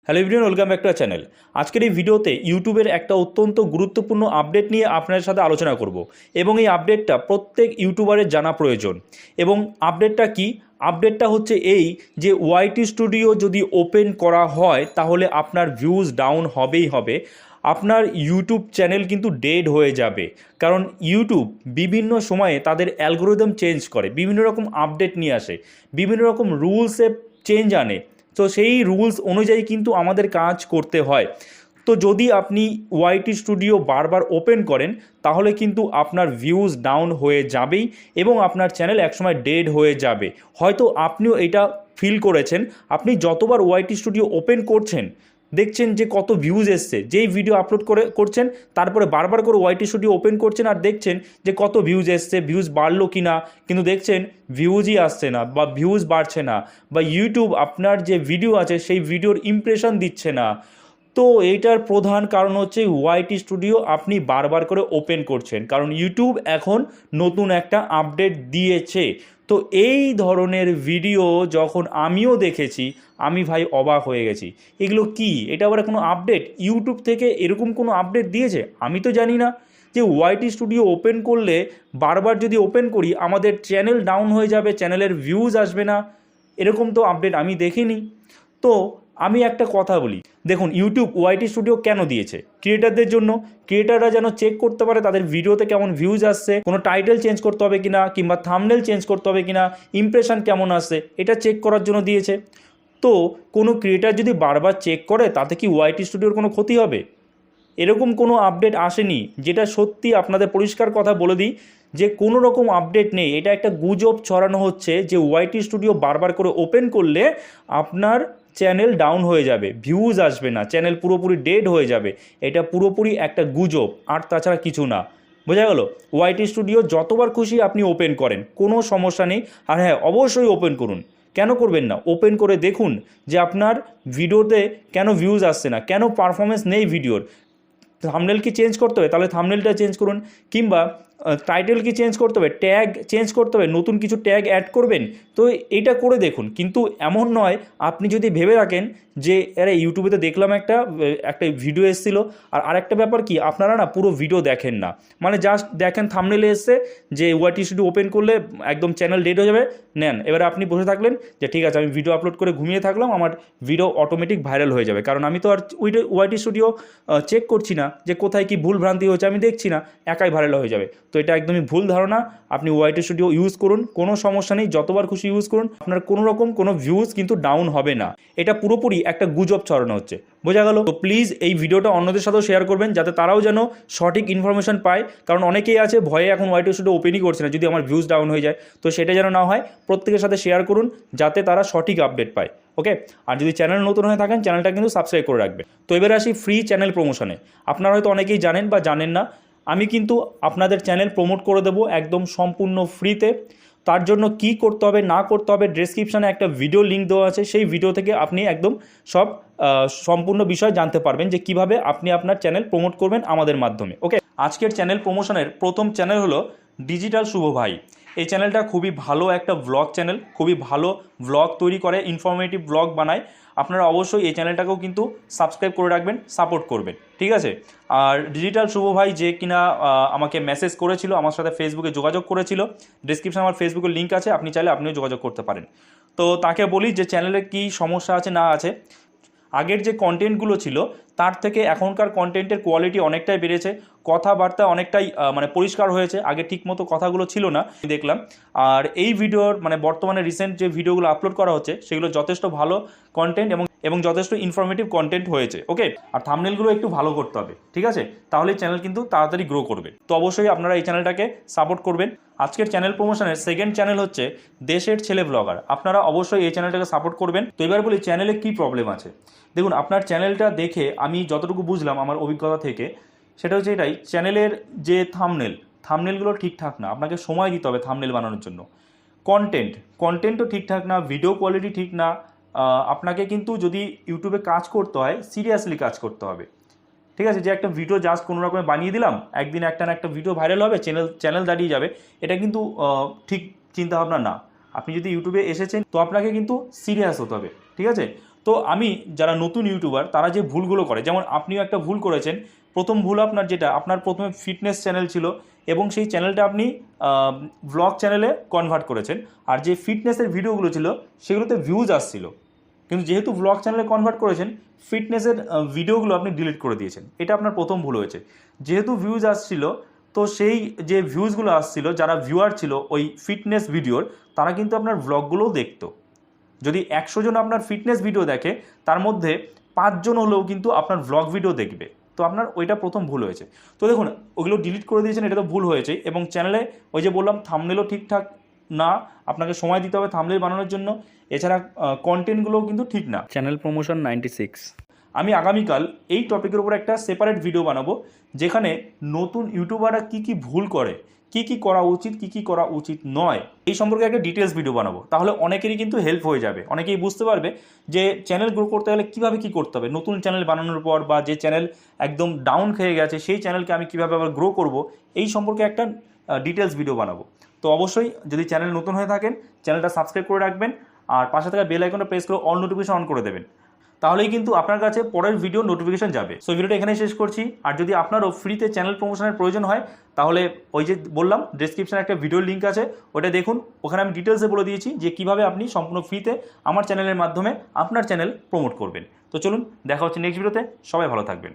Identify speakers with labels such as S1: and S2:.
S1: Hello everyone, welcome back to our channel. আজকের এই ভিডিওতে ইউটিউবের একটা অত্যন্ত গুরুত্বপূর্ণ আপডেট নিয়ে আপনাদের সাথে আলোচনা করব এবং এই আপডেটটা প্রত্যেক ইউটিউবারের জানা প্রয়োজন। এবং আপডেটটা কি? আপডেটটা হচ্ছে এই যে ওয়াইটি স্টুডিও যদি ওপেন করা হয় তাহলে আপনার ভিউজ ডাউন হবেই হবে, আপনার ইউটিউব চ্যানেল কিন্তু ডেড হয়ে যাবে। কারণ ইউটিউব বিভিন্ন সময়ে তাদের অ্যালগোরিদম চেঞ্জ করে, বিভিন্ন রকম আপডেট নিয়ে আসে, বিভিন্ন রকম রুলসে চেঞ্জ আনে। তো সেই রুলস অনুযায়ী কিন্তু আমাদের কাজ করতে হয়। তো যদি আপনি ওয়াইটি স্টুডিও বারবার ওপেন করেন তাহলে কিন্তু আপনার ভিউজ ডাউন হয়ে যাবেই এবং আপনার চ্যানেল একসময় ডেড হয়ে যাবে। হয়তো আপনিও এটা ফিল করেছেন, আপনি যতবার ওয়াইটি স্টুডিও ওপেন করছেন দেখছেন যে কত ভিউজ এসছে, যেই ভিডিও আপলোড করছেন তারপরে বারবার করে ওয়াইটি স্টুডিও ওপেন করছেন আর দেখছেন যে কত ভিউজ এসছে, ভিউজ বাড়লো কি না, কিন্তু দেখছেন ভিউজই আসছে না বা ভিউজ বাড়ছে না, বা ইউটিউব আপনার যে ভিডিও আছে সেই ভিডিওর ইমপ্রেশন দিচ্ছে না। তো এইটার প্রধান কারণ হচ্ছে ওয়াইটি স্টুডিও আপনি বারবার করে ওপেন করছেন, কারণ ইউটিউব এখন নতুন একটা আপডেট দিয়েছে। তো এই ধরনের ভিডিও যখন আমিও দেখেছি আমি ভাই অবাক হয়ে গেছি। এগুলো কি? এটা আবার কোনো আপডেট? ইউটিউব থেকে এরকম কোনো আপডেট দিয়েছে? আমি তো জানি না যে ওয়াইটি স্টুডিও ওপেন করলে বারবার যদি ওপেন করি আমাদের চ্যানেল ডাউন হয়ে যাবে, চ্যানেলের ভিউজ আসবে না, এরকম তো আপডেট আমি দেখিনি। তো আমি একটা কথা বলি, দেখুন ইউটিউব ওয়াইটি স্টুডিও কেন দিয়েছে? ক্রিয়েটারদের জন্য। ক্রিয়েটাররা যেন চেক করতে পারে তাদের ভিডিওতে কেমন ভিউজ আসছে, কোনো টাইটেল চেঞ্জ করতে হবে কিনা, কিংবা থাম্বনেল চেঞ্জ করতে হবে কিনা, ইমপ্রেশন কেমন আসছে, এটা চেক করার জন্য দিয়েছে। তো কোনো ক্রিয়েটার যদি বারবার চেক করে তাতে কি ওয়াইটি স্টুডিওর কোনো ক্ষতি হবে? এরকম কোনো আপডেট আসেনি। যেটা সত্যি আপনাদের পরিষ্কার কথা বলে দিই যে কোনো রকম আপডেট নেই, এটা একটা গুজব ছড়ানো হচ্ছে যে ওয়াইটি স্টুডিও বারবার করে ওপেন করলে আপনার চ্যানেল ডাউন হয়ে যাবে, ভিউজ আসবে না, চ্যানেল পুরোপুরি ডেড হয়ে যাবে। এটা পুরোপুরি একটা গুজব, আর তাছাড়া কিছু না। বোঝা গেল? ওয়াইটি স্টুডিও যতবার খুশি আপনি ওপেন করেন, কোনো সমস্যা নেই। আর হ্যাঁ, অবশ্যই ওপেন করুন। কেন করবেন না? ওপেন করে দেখুন যে আপনার ভিডিওতে কেন ভিউজ আসছে না, কেন পারফরমেন্স নেই ভিডিওর। থাম্বনেল কি চেঞ্জ করতে হবে? তাহলে থাম্বনেলটা চেঞ্জ করুন। কিংবা টাইটেল কি চেঞ্জ করতে হবে, ট্যাগ চেঞ্জ করতে হবে, নতুন কিছু ট্যাগ অ্যাড করবেন। তো এইটা করে দেখুন। কিন্তু এমন নয় আপনি যদি ভেবে রাখেন যে আরে ইউটিউবে তো দেখলাম একটা ভিডিও এসেছিলো, আর আরেকটা ব্যাপার কি, আপনারা না পুরো ভিডিও দেখেন না, মানে জাস্ট দেখেন থাম্বনেলে এসছে যে ওয়াইটি স্টুডিও ওপেন করলে একদম চ্যানেল ডেড হয়ে যাবে, নেন। এবারে আপনি বসে থাকলেন যে ঠিক আছে আমি ভিডিও আপলোড করে ঘুমিয়ে থাকলাম, আমার ভিডিও অটোমেটিক ভাইরাল হয়ে যাবে, কারণ আমি তো আর ওয়াইটি স্টুডিও চেক করছি না যে কোথায় কি ভুল ভ্রান্তি হয়েছে, আমি দেখছি না, একাই ভাইরাল হয়ে যাবে। তো এটা একদমই ভুল ধারণা। আপনি ওয়াইটি স্টুডিও ইউজ করুন, কোনো সমস্যা নেই, যতবার খুশি ইউজ করুন, আপনার কোনো রকম কোনো ভিউজ কিন্তু ডাউন হবে না। এটা পুরোপুরি একটা গুজব ছড়ানো হচ্ছে। বোঝা গেল? তো প্লিজ এই ভিডিওটা অন্যদের সাথেও শেয়ার করবেন যাতে তারাও যেন সঠিক ইনফরমেশন পায়, কারণ অনেকেই আছে ভয়ে এখন ওয়াইটি স্টুডিও ওপেনই করছে না, যদি আমার ভিউজ ডাউন হয়ে যায়। তো সেটা যেন না হয়, প্রত্যেকের সাথে শেয়ার করুন যাতে তারা সঠিক আপডেট পায়। ওকে? আর যদি চ্যানেল নতুন হয়ে থাকেন চ্যানেলটা কিন্তু সাবস্ক্রাইব করে রাখবেন। তো এবারে আসি ফ্রি চ্যানেল প্রমোশনে। আপনারা হয়তো অনেকেই জানেন বা জানেন না, আমি কিন্তু আপনাদের চ্যানেল প্রমোট করে দেবো একদম সম্পূর্ণ ফ্রিতে। তার জন্য কি করতে হবে না করতে হবে, ডেসক্রিপশানে একটা ভিডিও লিঙ্ক দেওয়া আছে, সেই ভিডিও থেকে আপনি একদম সব সম্পূর্ণ বিষয় জানতে পারবেন যে কিভাবে আপনি আপনার চ্যানেল প্রমোট করবেন আমাদের মাধ্যমে। ওকে? আজকের চ্যানেল প্রমোশনের প্রথম চ্যানেল হলো ডিজিটাল শুভ ভাই। এই চ্যানেলটা খুবই ভালো একটা ব্লগ চ্যানেল, খুবই ভালো ব্লগ তৈরি করে, ইনফরমেটিভ ব্লগ বানায়। আপনারা অবশ্যই এই চ্যানেলটাকেও কিন্তু সাবস্ক্রাইব করে রাখবেন, সাপোর্ট করবেন, ঠিক আছে? আর ডিজিটাল শুভ ভাই যে কিনা আমাকে মেসেজ করেছিল, আমার সাথে ফেসবুকে যোগাযোগ করেছিল, ডিসক্রিপশনে আমার ফেসবুকের লিঙ্ক আছে, আপনি চাইলে আপনিও যোগাযোগ করতে পারেন। তো তাকে বলি যে চ্যানেলে কি সমস্যা আছে না আছে। আগের যে কন্টেন্টগুলো ছিল তার থেকে এখনকার কন্টেন্টের কোয়ালিটি অনেকটাই বেড়েছে, কথাবার্তা অনেকটাই মানে পরিষ্কার হয়েছে। আগে ঠিকমতো কথাগুলো ছিল না দেখলাম। আর এই ভিডিওর মানে বর্তমানে রিসেন্ট যে ভিডিওগুলো আপলোড করা হচ্ছে সেগুলো যথেষ্ট ভালো কন্টেন্ট এবং যথেষ্ট ইনফরমেটিভ কন্টেন্ট হয়েছে। ওকে? আর থাম্বনেলগুলো একটু ভালো করতে হবে, ঠিক আছে? তাহলে চ্যানেল কিন্তু তাড়াতাড়ি গ্রো করবে। তো অবশ্যই আপনারা এই চ্যানেলটাকে সাপোর্ট করবেন। আজকের চ্যানেল প্রমোশনের সেকেন্ড চ্যানেল হচ্ছে দেশের ছেলে ব্লগার। আপনারা অবশ্যই এই চ্যানেলটাকে সাপোর্ট করবেন। তো এবার বলি চ্যানেলে কি প্রবলেম আছে। দেখুন, আপনার চ্যানেলটা দেখে আমি যতটুকু বুঝলাম আমার অভিজ্ঞতা থেকে, সেটা হচ্ছে এটাই, চ্যানেলের যে থাম্বনেলগুলো ঠিকঠাক না, আপনাকে সময় দিতে হবে থাম্বনেল বানানোর জন্য। কন্টেন্টও ঠিকঠাক না, ভিডিও কোয়ালিটি ঠিক না। আপনাকে কিন্তু যদি ইউটিউবে কাজ করতে হয় সিরিয়াসলি কাজ করতে হবে, ঠিক আছে? যে একটা ভিডিও জাস্ট কোনো রকমে বানিয়ে দিলাম, একদিন একটা না একটা ভিডিও ভাইরাল হবে, চ্যানেল দাঁড়িয়ে যাবে, এটা কিন্তু ঠিক চিন্তাভাবনা না। আপনি যদি ইউটিউবে এসেছেন তো আপনাকে কিন্তু সিরিয়াস হতে হবে, ঠিক আছে? তো আমি যারা নতুন ইউটিউবার তারা যে ভুলগুলো করে, যেমন আপনিও একটা ভুল করেছেন। প্রথম ভুল আপনার যেটা, আপনার প্রথমে ফিটনেস চ্যানেল ছিল এবং সেই চ্যানেলটা আপনি ব্লগ চ্যানেলে কনভার্ট করেছেন, আর যে ফিটনেসের ভিডিওগুলো ছিল সেগুলোতে ভিউজ আসছিল, কিন্তু যেহেতু ব্লগ চ্যানেলে কনভার্ট করেছেন ফিটনেসের ভিডিওগুলো আপনি ডিলিট করে দিয়েছেন। এটা আপনার প্রথম ভুল হয়েছে। যেহেতু ভিউজ আসছিল, তো সেই যে ভিউজগুলো আসছিল, যারা ভিউয়ার ছিল ওই ফিটনেস ভিডিওর, তারা কিন্তু আপনার ব্লগগুলোও দেখতো। যদি 100 জন আপনার ফিটনেস ভিডিও দেখে, তার মধ্যে 5 জন হলেও কিন্তু আপনার ব্লগ ভিডিও দেখবে। তো আপনার ওইটা প্রথম ভুল হয়েছে। তো দেখুন, ওগুলো ডিলিট করে দিয়েছেন, এটা তো ভুল হয়েছে। এবং চ্যানেলে ওই যে বললাম থাম্বনেলও ঠিকঠাক না, আপনাকে সময় দিতে হবে থাম্বনেল বানানোর জন্য। এছাড়া কন্টেন্টগুলোও কিন্তু ঠিক না।
S2: Channel promotion 96।
S1: আমি আগামীকাল এই টপিকের উপর একটা সেপারেট ভিডিও বানাবো, যেখানে নতুন ইউটিউবাররা কী কী ভুল করে, কী কী করা উচিত, কী কী করা উচিত নয়, এই সম্পর্কে একটা ডিটেলস ভিডিও বানাবো। তাহলে অনেকেরই কিন্তু হেল্প হয়ে যাবে, অনেকেই বুঝতে পারবে যে চ্যানেল গ্রো করতে গেলে কীভাবে কী করতে হবে। নতুন চ্যানেল বানানোর পর, বা যে চ্যানেল একদম ডাউন খেয়ে গেছে সেই চ্যানেলকে আমি কীভাবে আবার গ্রো করব, এই সম্পর্কে একটা ডিটেলস ভিডিও বানাবো। তো অবশ্যই যদি চ্যানেল নতুন হয়ে থাকেন, চ্যানেলটা সাবস্ক্রাইব করে রাখবেন, আর পাশে থাকা বেল আইকনটা প্রেস করে অল নোটিফিকেশন অন করে দেবেন। তাহলেই কিন্তু আপনার কাছে পরের ভিডিও নোটিফিকেশন যাবে। সো ভিডিওটা এখানেই শেষ করছি। আর যদি আপনারও ফ্রিতে চ্যানেল প্রমোশনের প্রয়োজন হয়, তাহলে ওই যে বললাম ডেসক্রিপশনে একটা ভিডিও লিঙ্ক আছে, ওটা দেখুন। ওখানে আমি ডিটেলসে বলে দিয়েছি যে কীভাবে আপনি সম্পূর্ণ ফ্রিতে আমার চ্যানেলের মাধ্যমে আপনার চ্যানেল প্রমোট করবেন। তো চলুন, দেখা হচ্ছে নেক্সট ভিডিওতে। সবাই ভালো থাকবেন।